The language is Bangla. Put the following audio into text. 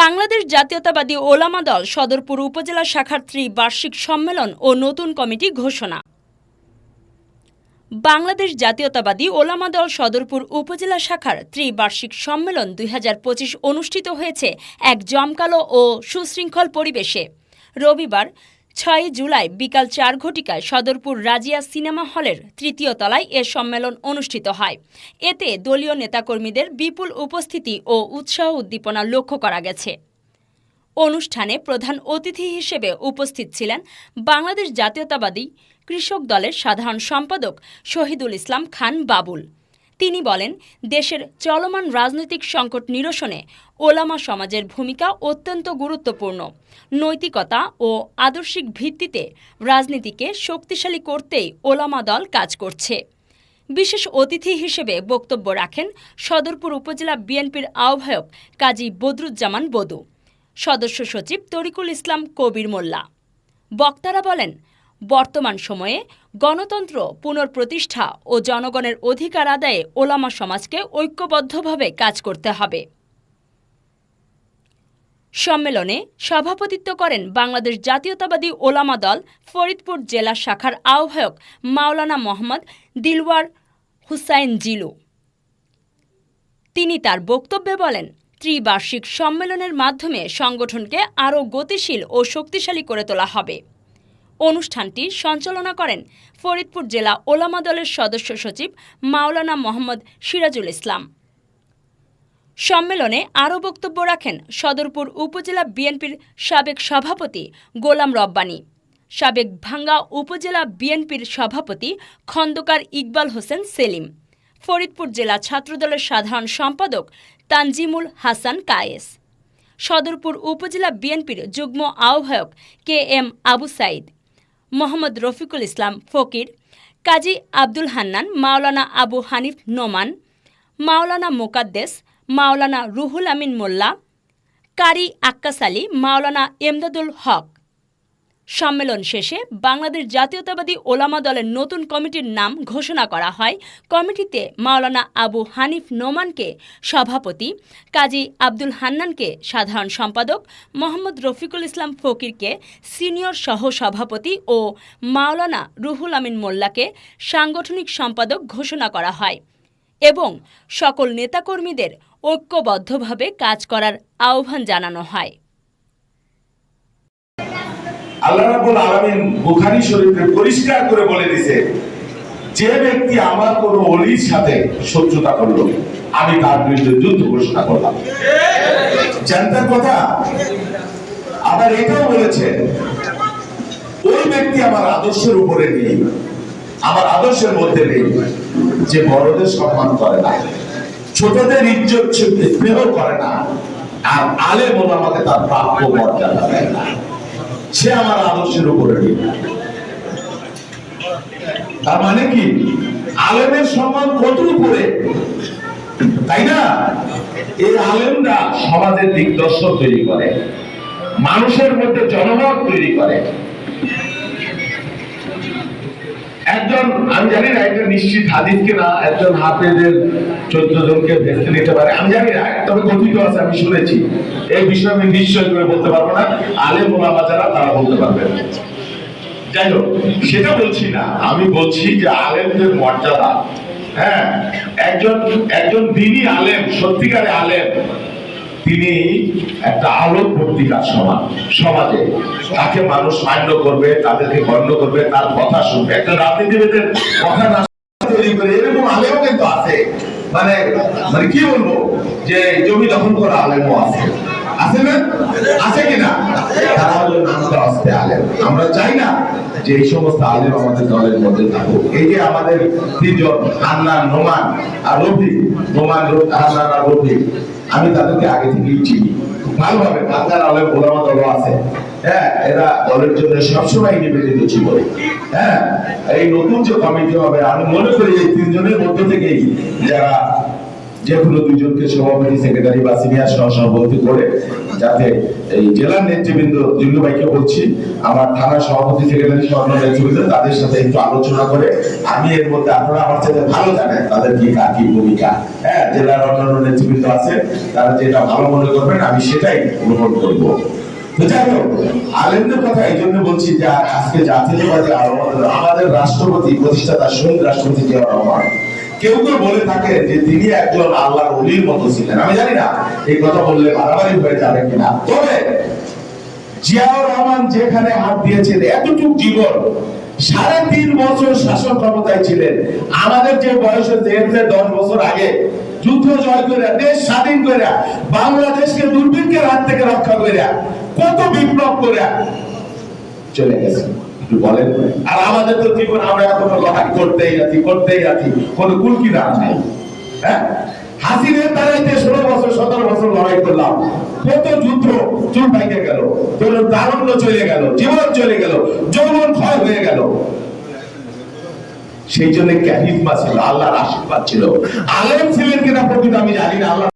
বাংলাদেশ জাতীয়তাবাদী ওলামা দল সদরপুর উপজেলা শাখার ত্রিবার্ষিক সম্মেলন ও নতুন কমিটি ঘোষণা। বাংলাদেশ জাতীয়তাবাদী ওলামা দল সদরপুর উপজেলা শাখার ত্রিবার্ষিক সম্মেলন 2025 অনুষ্ঠিত হয়েছে এক জমকালো ও সুশৃঙ্খল পরিবেশে। রবিবার 6 জুলাই বিকাল 4 ঘটিকায় সদরপুর রাজিয়া সিনেমা হলের তৃতীয় তলায় এ সম্মেলন অনুষ্ঠিত হয়। এতে দলীয় নেতাকর্মীদের বিপুল উপস্থিতি ও উৎসাহ উদ্দীপনা লক্ষ্য করা গেছে। অনুষ্ঠানে প্রধান অতিথি হিসেবে উপস্থিত ছিলেন বাংলাদেশ জাতীয়তাবাদী কৃষক দলের সাধারণ সম্পাদক শহীদুল ইসলাম খান বাবুল। তিনি বলেন, দেশের চলমান রাজনৈতিক সংকট নিরসনে ওলামা সমাজের ভূমিকা অত্যন্ত গুরুত্বপূর্ণ। নৈতিকতা ও আদর্শিক ভিত্তিতে রাজনীতিকে শক্তিশালী করতেই ওলামা দল কাজ করছে। বিশেষ অতিথি হিসেবে বক্তব্য রাখেন সদরপুর উপজেলা বিএনপির আহ্বায়ক কাজী বদরুজ্জামান বদু, সদস্য সচিব তরিকুল ইসলাম কবির মোল্লা। বক্তারা বলেন, বর্তমান সময়ে গণতন্ত্র পুনঃপ্রতিষ্ঠা ও জনগণের অধিকার আদায়ে ওলামা সমাজকে ঐক্যবদ্ধভাবে কাজ করতে হবে। সম্মেলনে সভাপতিত্ব করেন বাংলাদেশ জাতীয়তাবাদী ওলামা দল ফরিদপুর জেলা শাখার আহ্বায়ক মাওলানা মোহাম্মদ দিলওয়ার হুসাইন জিলু। তিনি তার বক্তব্যে বলেন, ত্রিবার্ষিক সম্মেলনের মাধ্যমে সংগঠনকে আরও গতিশীল ও শক্তিশালী করে তোলা হবে। অনুষ্ঠানটি সঞ্চালনা করেন ফরিদপুর জেলা ওলামা দলের সদস্য সচিব মাওলানা মোহাম্মদ সিরাজুল ইসলাম। সম্মেলনে আরও বক্তব্য রাখেন সদরপুর উপজেলা বিএনপির সাবেক সভাপতি গোলাম রব্বানী, সাবেক ভাঙ্গা উপজেলা বিএনপির সভাপতি খন্দকার ইকবাল হোসেন সেলিম, ফরিদপুর জেলা ছাত্রদলের সাধারণ সম্পাদক তানজিমুল হাসান কায়েস, সদরপুর উপজেলা বিএনপির যুগ্ম আহ্বায়ক KM আবু সাইদ, মোহাম্মদ রফিকুল ইসলাম ফকির, কাজী আব্দুল হান্নান, মাওলানা আবু হানিফ নোমান, মাওলানা মোকাদ্দেস, মাওলানা রুহুল আমিন মোল্লা, কারি আক্কাস আলী, মাওলানা এমদাদুল হক। সম্মেলন শেষে বাংলাদেশ জাতীয়তাবাদী ওলামা দলের নতুন কমিটির নাম ঘোষণা করা হয়। কমিটিতে মাওলানা আবু হানিফ নোমানকে সভাপতি, কাজী আব্দুল হান্নানকে সাধারণ সম্পাদক, মোহাম্মদ রফিকুল ইসলাম ফকিরকে সিনিয়র সহ সভাপতি ও মাওলানা রুহুল আমিন মোল্লাকে সাংগঠনিক সম্পাদক ঘোষণা করা হয় এবং সকল নেতাকর্মীদের ঐক্যবদ্ধভাবে কাজ করার আহ্বান জানানো হয়। আল্লাহ রাব্বুল আলামিন বুখারী শরীফে পরিষ্কার করে বলে দিয়েছে, যে ব্যক্তি আমার কোন ওলির সাথে শত্রুতা করলো, আমি তার বিরুদ্ধে যুদ্ধ ঘোষণা করলাম। জানতার কথা। আবার এটাও বলেছে, ওই ব্যক্তি আমার আদর্শের উপরে নেই, আমার আদর্শের মধ্যে নেই, যে বড়দের সম্মান করে না, ছোটদের ইজ্জত স্নেহ করে না, আর আলেম ওলামাকে তার প্রাপ্য মর্যাদা দেয় না, সে আমার আদর্শের উপরে নেই। তার মানে কি, আলেমের সম্মান কত উপরে, তাই না? এই আলেমরা সমাজের দিকদর্শক তৈরি করে, মানুষের মধ্যে জনমত তৈরি করে। একজন, আমি জানি না একটা নিশ্চিত হাদিস কিনা, একজন হাফেজের 14 জনকে ভেস্তে নিতে পারে, আমি জানি না, তবে কথিত আছে, আমি শুনেছি। এই বিষয়ে আমি নিশ্চয় করে বলতে পারবো না, আলেম ওলামা যারা তারা বলতে পারবেন। যাই হোক, সেটা বলছি না, আমি বলছি যে আলেমদের মর্যাদা, হ্যাঁ, একজন দিনী আলেম, সত্যিকারে আলেম, তিনি একটা আলোক পত্রিকার সমান সমাজে, তাকে মানুষ মান্য করবে, তাদেরকে গণ্য করবে, তার কথা শুনবে। একটা রাজনীতিবিদের কথা না তৈরি করে এরকম আলেমও কিন্তু আছে। মানে কি বলবো, যে জমি দখল করা আলেমও আছে, আছে না? আছে কিনা? তারা হলো নামটা আসতে আলেম। আমরা চাই না যে এই সমস্ত আলেম আমাদের দলের মধ্যে থাকুক। এই যে আমাদের তিনজন, হান্নান, নোমান আর রফিক, নোমান, হান্নান আর রফিক, আমি তাদেরকে আগে থেকেই চিনি ভালোভাবে। বাংলার আলেম ওলামা দল আছে, হ্যাঁ, এরা দলের জন্য সবসময় নিবেদিত ছিল। হ্যাঁ, এই নতুন যে কমিটি হবে, আমি মনে করি এই তিনজনের মধ্য থেকেই যারা যে কোনো দুইজনকে সভাপতি সেক্রেটারি বা সিনিয়র সহসভাপতি করে, যাতে এই জেলার নেতৃবৃন্দ দুর্গু ভাইকে বলছি আমার থানা সভাপতি সেক্রেটারি সহ অন্য নেতৃবৃন্দ তাদের সাথে একটু আলোচনা করে, আমি এর মধ্যে আপনারা আমার সাথে ভালো জানেন তাদের কি কার কি ভূমিকা, হ্যাঁ জেলার অন্যান্য নেতৃবৃন্দ আছে তারা যেটা ভালো মনে করবেন আমি সেটাই গ্রহণ করবো। তো যাই হোক, আলেমদের কথা এই জন্য বলছি যে আজকে জাতীয়তাবাদী আমাদের রাষ্ট্রপতি প্রতিষ্ঠাতা শহীদ রাষ্ট্রপতি জিয়াউর রহমান, কেউ কেউ বলে থাকে যে তিনি একজন আল্লাহর ওলির মতো ছিলেন। আমি জানি না এই কথা বললে বাড়াবাড়ি হয়ে যাবে কিনা, তবে জিয়াউর রহমান যেখানে হাত দিয়েছেন এতটুকু জীবন 3.5 বছর শাসন ক্ষমতায় ছিলেন, আমাদের যে বয়সে 10 বছর আগে যুদ্ধ জয় করে দেশ স্বাধীন করে বাংলাদেশকে দুর্ভিক্ষের হাত থেকে রক্ষা করে কত বিপ্লব করে চলে গেছে বলেন। আর আমাদের তো জীবন আমরা এখনো লড়াই করতেই আছি, কোনো কুল কিনারা নাই। হ্যাঁ, হাসিনের তারাইতে 16 বছর 17 বছর লড়াই করলাম, কত যুদ্ধ চুল ভাঙে গেল, তারুণ্য চলে গেল, জীবন চলে গেল, যৌবন ক্ষয় হয়ে গেল। সেই জন্য ক্যারিজমা ছিল, আল্লাহর আশীর্বাদ ছিল। আলেম ছিলেন কিনা প্রকৃত আমি জানি না, আল্লাহ